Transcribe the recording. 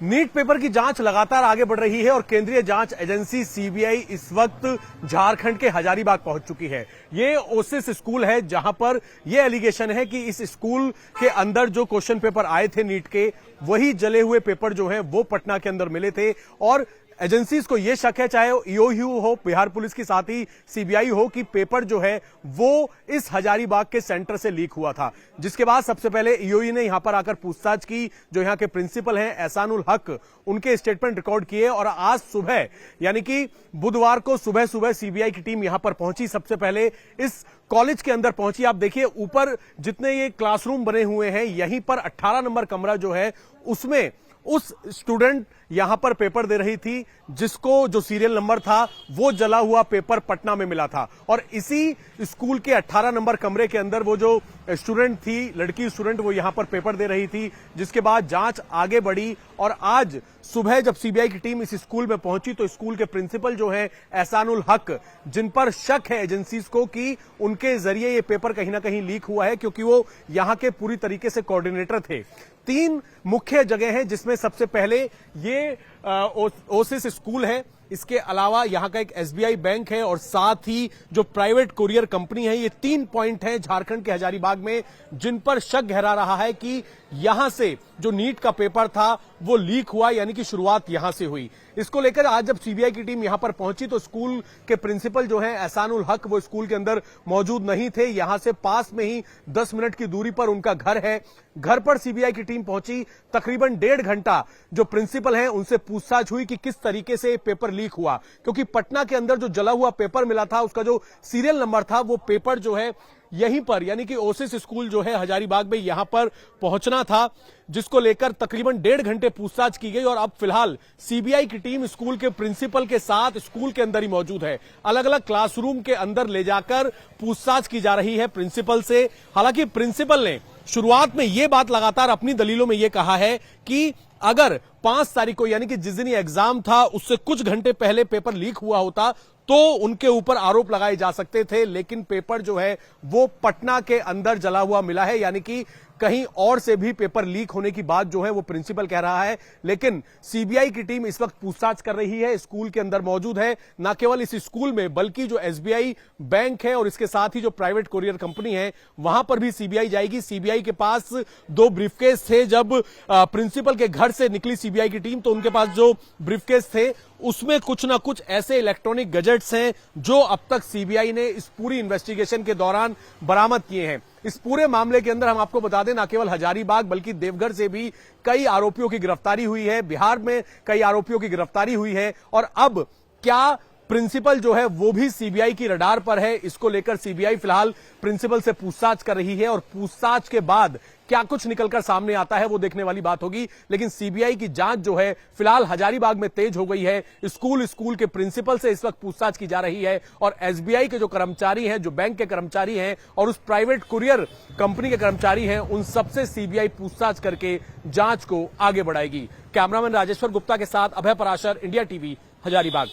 NEET paper की जांच लगातार आगे बढ़ रही है और केंद्रीय जांच एजेंसी सीबीआई इस वक्त झारखंड के हजारीबाग पहुंच चुकी है। ये ओसिस स्कूल है जहां पर यह एलिगेशन है कि इस स्कूल के अंदर जो क्वेश्चन पेपर आए थे नीट के, वही जले हुए पेपर जो हैं वो पटना के अंदर मिले थे। और एजेंसीज को यह शक है, चाहे ईओयू हो, बिहार पुलिस की साथ ही सीबीआई हो, कि पेपर जो है वो इस हजारीबाग के सेंटर से लीक हुआ था। जिसके बाद सबसे पहले ईओयू ने यहां पर आकर पूछताछ की। जो यहां के प्रिंसिपल हैं एहसानुल हक, उनके स्टेटमेंट रिकॉर्ड किए और आज सुबह यानी कि बुधवार को सुबह सुबह सीबीआई की टीम यहां पर पहुंची। सबसे पहले इस कॉलेज के अंदर पहुंची। आप देखिए ऊपर जितने ये क्लासरूम बने हुए हैं, यहीं पर 18 नंबर कमरा जो है उसमें उस स्टूडेंट यहां पर पेपर दे रही थी जिसको जो सीरियल नंबर था वो जला हुआ पेपर पटना में मिला था। और इसी स्कूल के 18 नंबर कमरे के अंदर वो जो स्टूडेंट थी, लड़की स्टूडेंट, वो यहां पर पेपर दे रही थी। जिसके बाद जांच आगे बढ़ी और आज सुबह जब सीबीआई की टीम इस स्कूल में पहुंची तो स्कूल के प्रिंसिपल जो है एहसानुल हक, जिन पर शक है एजेंसीज को कि उनके जरिए ये पेपर कहीं ना कहीं लीक हुआ है, क्योंकि वो यहां के पूरी तरीके से कोऑर्डिनेटर थे। 3 मुख्य जगह हैं जिसमें सबसे पहले ये ओसिस स्कूल है, इसके अलावा यहां का एक एसबीआई बैंक है और साथ ही जो प्राइवेट कुरियर कंपनी है। ये 3 पॉइंट हैं झारखंड के हजारीबाग में जिन पर शक गहरा रहा है कि यहां से जो नीट का पेपर था वो लीक हुआ, यानी कि शुरुआत यहां से हुई। इसको लेकर आज जब सीबीआई की टीम यहां पर पहुंची तो स्कूल के प्रिंसिपल जो है एहसानुल हक, वो स्कूल के अंदर मौजूद नहीं थे। यहां से पास में ही 10 मिनट की दूरी पर उनका घर है। घर पर सीबीआई की टीम पहुंची। तकरीबन 1.5 घंटा जो प्रिंसिपल हैं उनसे पूछताछ हुई कि किस तरीके से पेपर लीक हुआ, क्योंकि पटना के अंदर जो जला हुआ पेपर मिला था उसका जो सीरियल नंबर था वो पेपर जो है यहीं पर यानी कि ओसिस स्कूल जो है हजारीबाग में यहां पर पहुंचना था, जिसको लेकर तकरीबन 1.5 घंटे पूछताछ की गई। और अब फिलहाल सीबीआई की टीम स्कूल के प्रिंसिपल के साथ स्कूल के अंदर ही मौजूद है। अलग अलग क्लासरूम के अंदर ले जाकर पूछताछ की जा रही है प्रिंसिपल से। हालांकि प्रिंसिपल ने शुरुआत में यह बात लगातार अपनी दलीलों में यह कहा है कि अगर 5 तारीख को यानी कि जिस दिन ये एग्जाम था उससे कुछ घंटे पहले पेपर लीक हुआ होता तो उनके ऊपर आरोप लगाए जा सकते थे, लेकिन पेपर जो है वो पटना के अंदर जला हुआ मिला है, यानी कि कहीं और से भी पेपर लीक होने की बात जो है वो प्रिंसिपल कह रहा है। लेकिन सीबीआई की टीम इस वक्त पूछताछ कर रही है, स्कूल के अंदर मौजूद है। न केवल इस स्कूल में बल्कि जो एसबीआई बैंक है और इसके साथ ही जो प्राइवेट कुरियर कंपनी है वहां पर भी सीबीआई जाएगी। सीबीआई के पास 2 ब्रीफकेस थे। जब प्रिंसिपल के घर से निकली सीबीआई की टीम तो उनके पास जो ब्रीफकेस थे उसमें कुछ ना कुछ ऐसे इलेक्ट्रॉनिक गैजेट्स हैं जो अब तक सीबीआई ने इस पूरी इन्वेस्टिगेशन के दौरान बरामद किए हैं। इस पूरे मामले के अंदर हम आपको बता दें, न केवल हजारीबाग बल्कि देवघर से भी कई आरोपियों की गिरफ्तारी हुई है, बिहार में कई आरोपियों की गिरफ्तारी हुई है। और अब क्या प्रिंसिपल जो है वो भी सीबीआई की रडार पर है, इसको लेकर सीबीआई फिलहाल प्रिंसिपल से पूछताछ कर रही है और पूछताछ के बाद क्या कुछ निकलकर सामने आता है वो देखने वाली बात होगी। लेकिन सीबीआई की जांच जो है फिलहाल हजारीबाग में तेज हो गई है। स्कूल के प्रिंसिपल से इस वक्त पूछताछ की जा रही है और एसबीआई के जो कर्मचारी हैं, जो बैंक के कर्मचारी हैं और उस प्राइवेट कुरियर कंपनी के कर्मचारी हैं, उन सबसे सीबीआई पूछताछ करके जांच को आगे बढ़ाएगी। कैमरामैन राजेश्वर गुप्ता के साथ अभय पराशर, इंडिया टीवी, हजारीबाग।